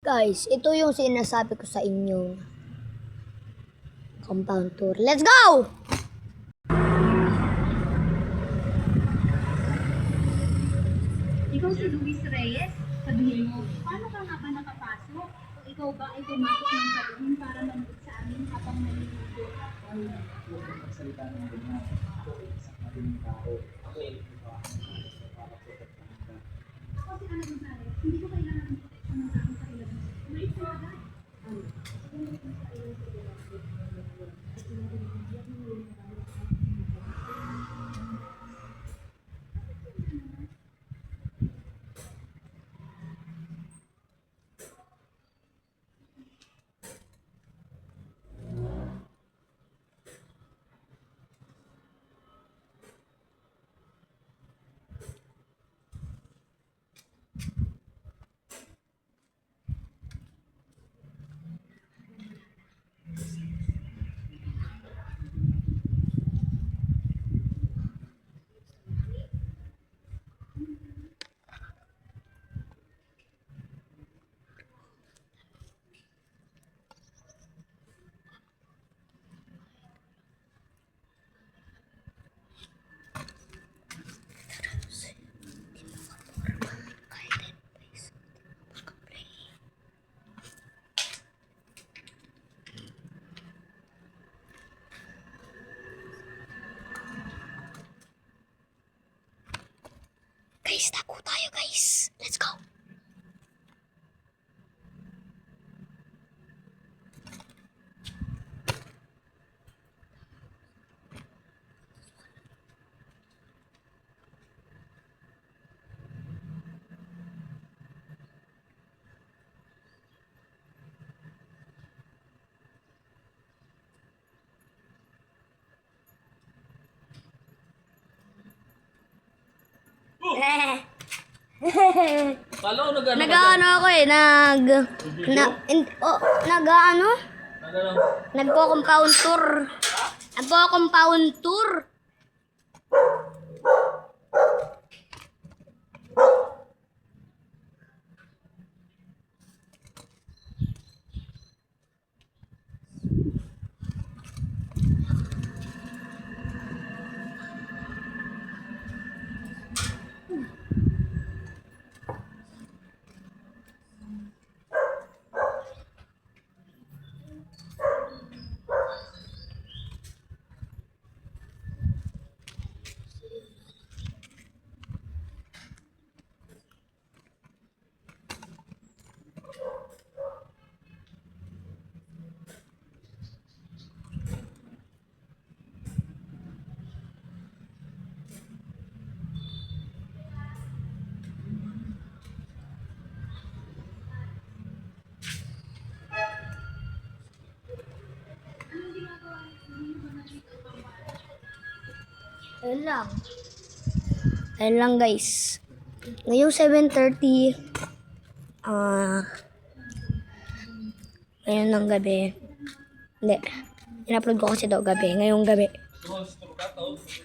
Guys, ito yung sinasabi ko sa inyo. Compound tour. Let's go! Ikaw si Luis Reyes, sabihin mo, paano ka nga ba nakapasok? O ikaw ba ay pumasok ng sabihin para manood sa amin habang naliligo? Ay, huwag kang magsalita ng ganyan. Ako ay isang madaling tao. Ako ay para protektahan ka. Ako si Ana Gonzalez, hindi ko kailangan ng proteksyon ng tao sa ilang. Umalis ka agad. Ano? Ako na rin sa ilang sa ilang. At sinabi ng biyak ng ulo na kami sa aking Guys, tago tayo guys. Let's go. Kala ko nag-ano ka Nag-ano ako eh, nag-ano? Nagko-compound tour. Nagko-compound tour. Ayun lang. Ayun lang guys. Ngayong 7:30, ngayon ng gabi. Hindi. In-upload ko kasi daw gabi. Ngayong gabi.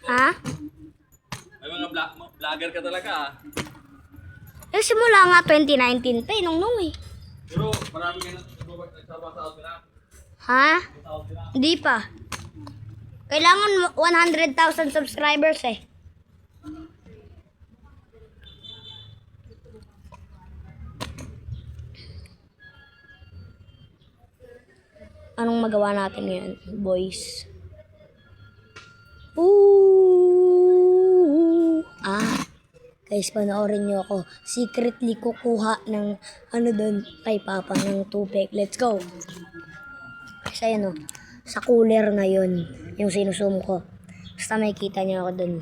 Ha? May mga vlogger ka talaga ah. Eh, simula nga 2019 pa eh, nung eh. Pero marami ka nagsawa sa Alpina. Ha? Hindi pa. Kailangan 100,000 subscribers eh. Anong magawa natin ngayon, boys? Ooh! Guys, panoorin nyo ako. Secretly kukuha ng doon kay Papa ng tubig. Let's go! Kasi ayun sa cooler na yun, yung sinusum ko. Basta may kita niyo ako dun.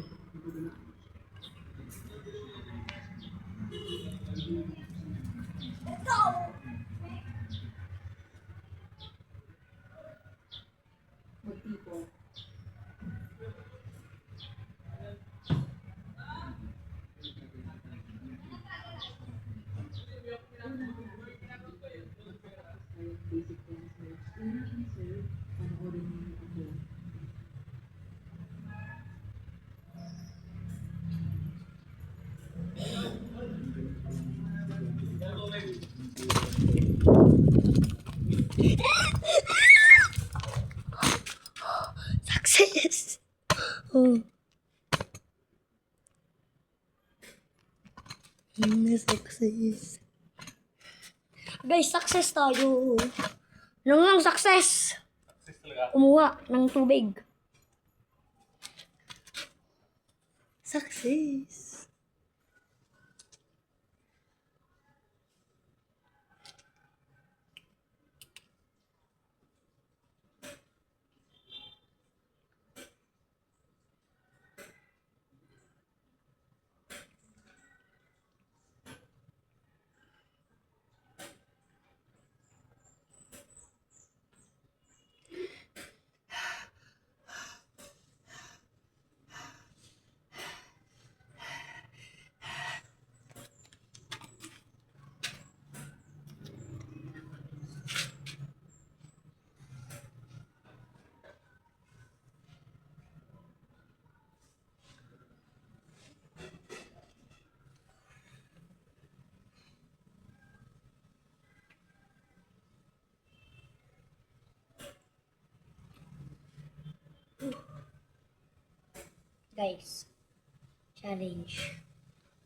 Success. Guys, success tayo. Nang success. Success talaga. Kumuha ng tubig. Success. Guys, challenge.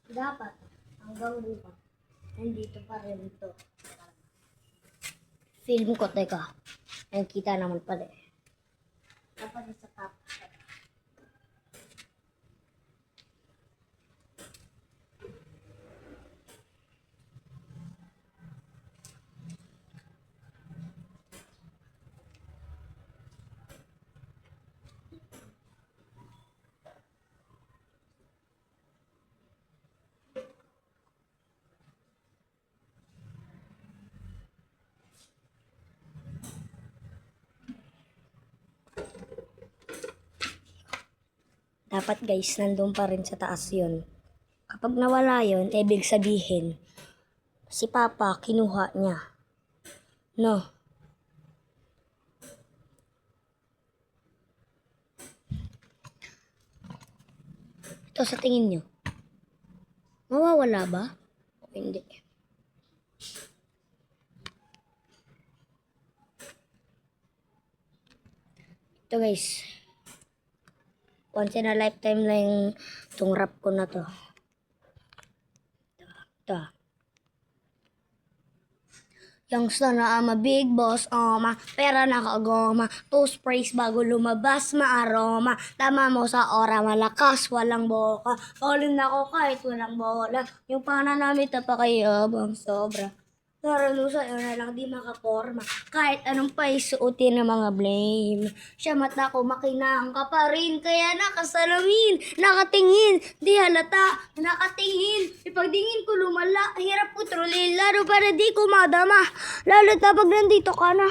Dapat hanggang bukas nandito pa rin ito. Film ko, teka. Nakikita naman pala eh. Dapat sa top. Dapat guys, nandun pa rin sa taas yun. Kapag nawala yun, ibig sabihin, si Papa kinuha niya. No. Ito sa tingin nyo. Mawawala ba? O hindi? Ito guys. Once in a lifetime lang itong rap ko na to. Ito. Youngster na ama big boss, pera nakagoma, two sprays bago lumabas, maaroma, tama mo sa ora, malakas, walang boka, all-in ako kahit walang bola, yung pananamit na pakayabang sobra. Naralo sa'yo na lang di makaporma. Kahit anong pa isuotin ng mga blame. Siya mata ko makinang ka pa rin. Kaya nakasalamin, nakatingin, di halata, nakatingin. Ipagdingin ko lumala, hirap ko trolin, lalo para di ko madama. Lalo pag nandito ka na.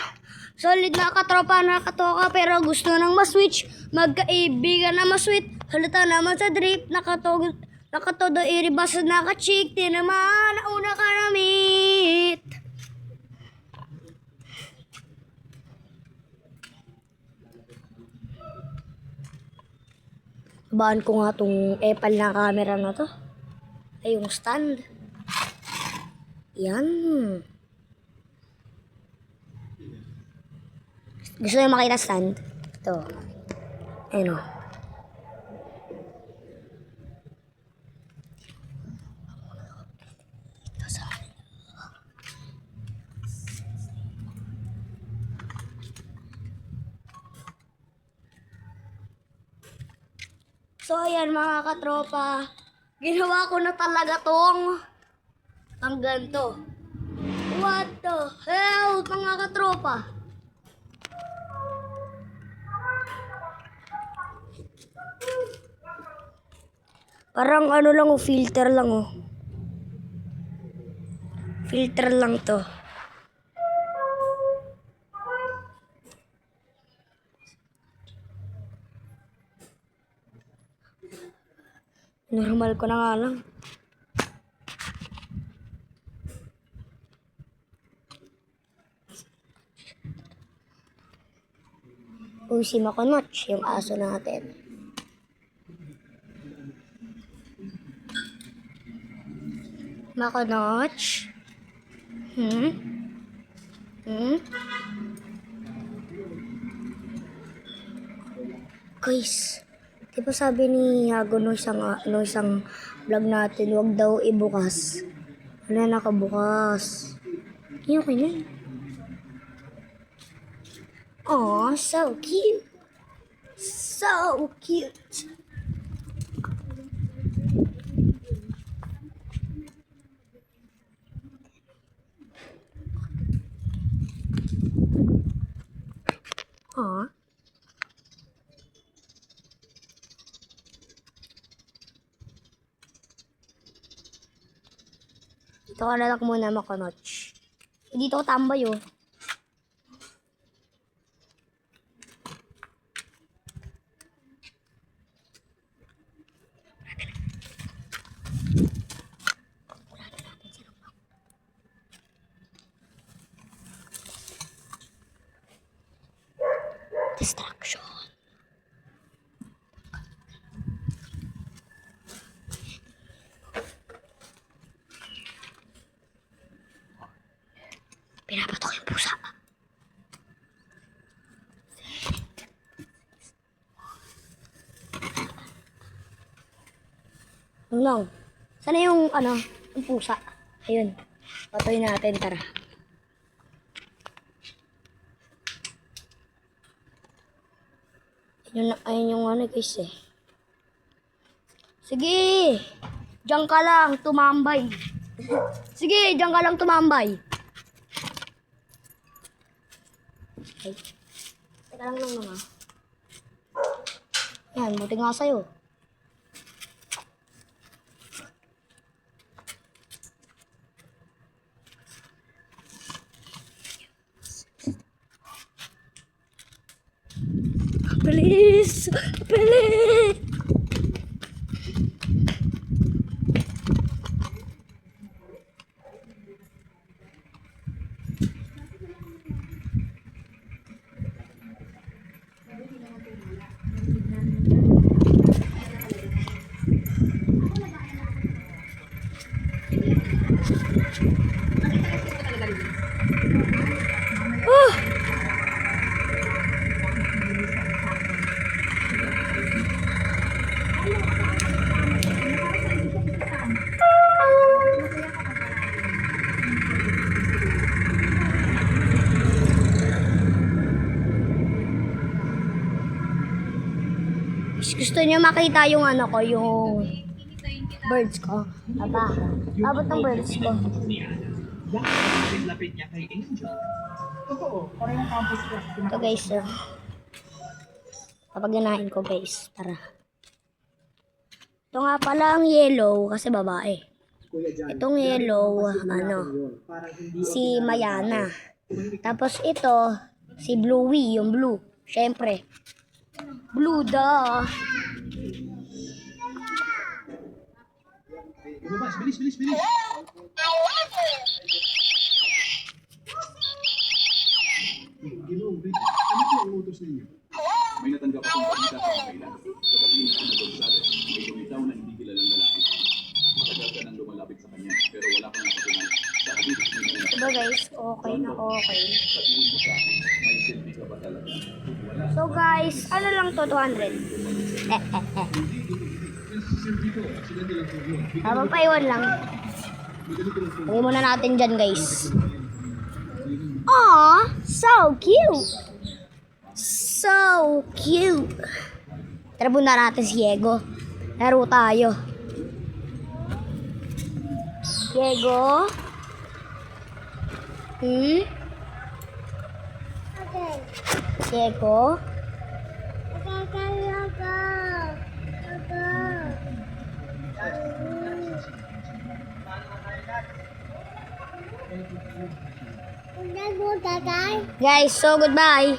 Solid na katropa, nakatoka, pero gusto nang maswitch. Magkaibigan na masweet, halata naman sa drip, nakatodo iribas, nakachik, di naman, una ka na meet. Baan ko nga tong epal na camera na to. Ay, yung stand. Yan. Gusto nyo makita stand? Ito. Ayun o. So, ayan mga katropa. Ginawa ko na talaga tong ang ganito. What the hell, mga katropa? Parang ano lang oh, filter lang oh. Filter lang to. Normal ko na nga lang. Uy, si Makonoch, yung aso natin. Makonoch? Guys, di ba sabi ni Hago no isang vlog natin, wag daw ibukas. Wala nakabukas. Yung okay na. Aw, so cute. So cute. Aw. Dito ka na lang muna makonoch. Dito ko tambay oh. Distraction. Pinapatok yung pusa. Nong, sana yung yung pusa. Ayun. Patoy natin, tara. Ayun yung guys eh. Sige! Diyan ka lang, tumambay. Sige, diyan ka lang tumambay. Okay. Teka lang mga. Yan, buti nga sa'yo. Bilis! Bilis! Gusto niyo makita yung ko, yung birds ko? Aba, abot ng birds ko. Lapit niya kay Angel. Totoo, parehong campus class. Ito guys, papaganahin ko guys, tara. Ito nga pala ang yellow kasi babae. Itong yellow, si Mayana. Tapos ito, si Bluey, yung blue. Syempre. Blue da. Lumabas, bilis, bilis, bilis. Ginoong, ano po ang utos ninyo? May natanggap akong balita sa kailan. Sa patingin ni Ana Gonzalez, may lumitaw na hindi kilalang lalaki. Matagal ka nang lumalapit sa kanya, pero wala kang nakatunan. Sa halip, may nangyayari. Diba guys, okay na okay. Sabihin mo sa akin, may silbi ka ba talaga? Wala. So guys, ano lang to, 200? Papaiwan lang. Lagay muna natin dyan guys. Aww, so cute. So cute. Tara punta natin si Diego. Laro tayo. Diego? Diego? Guys, so goodbye.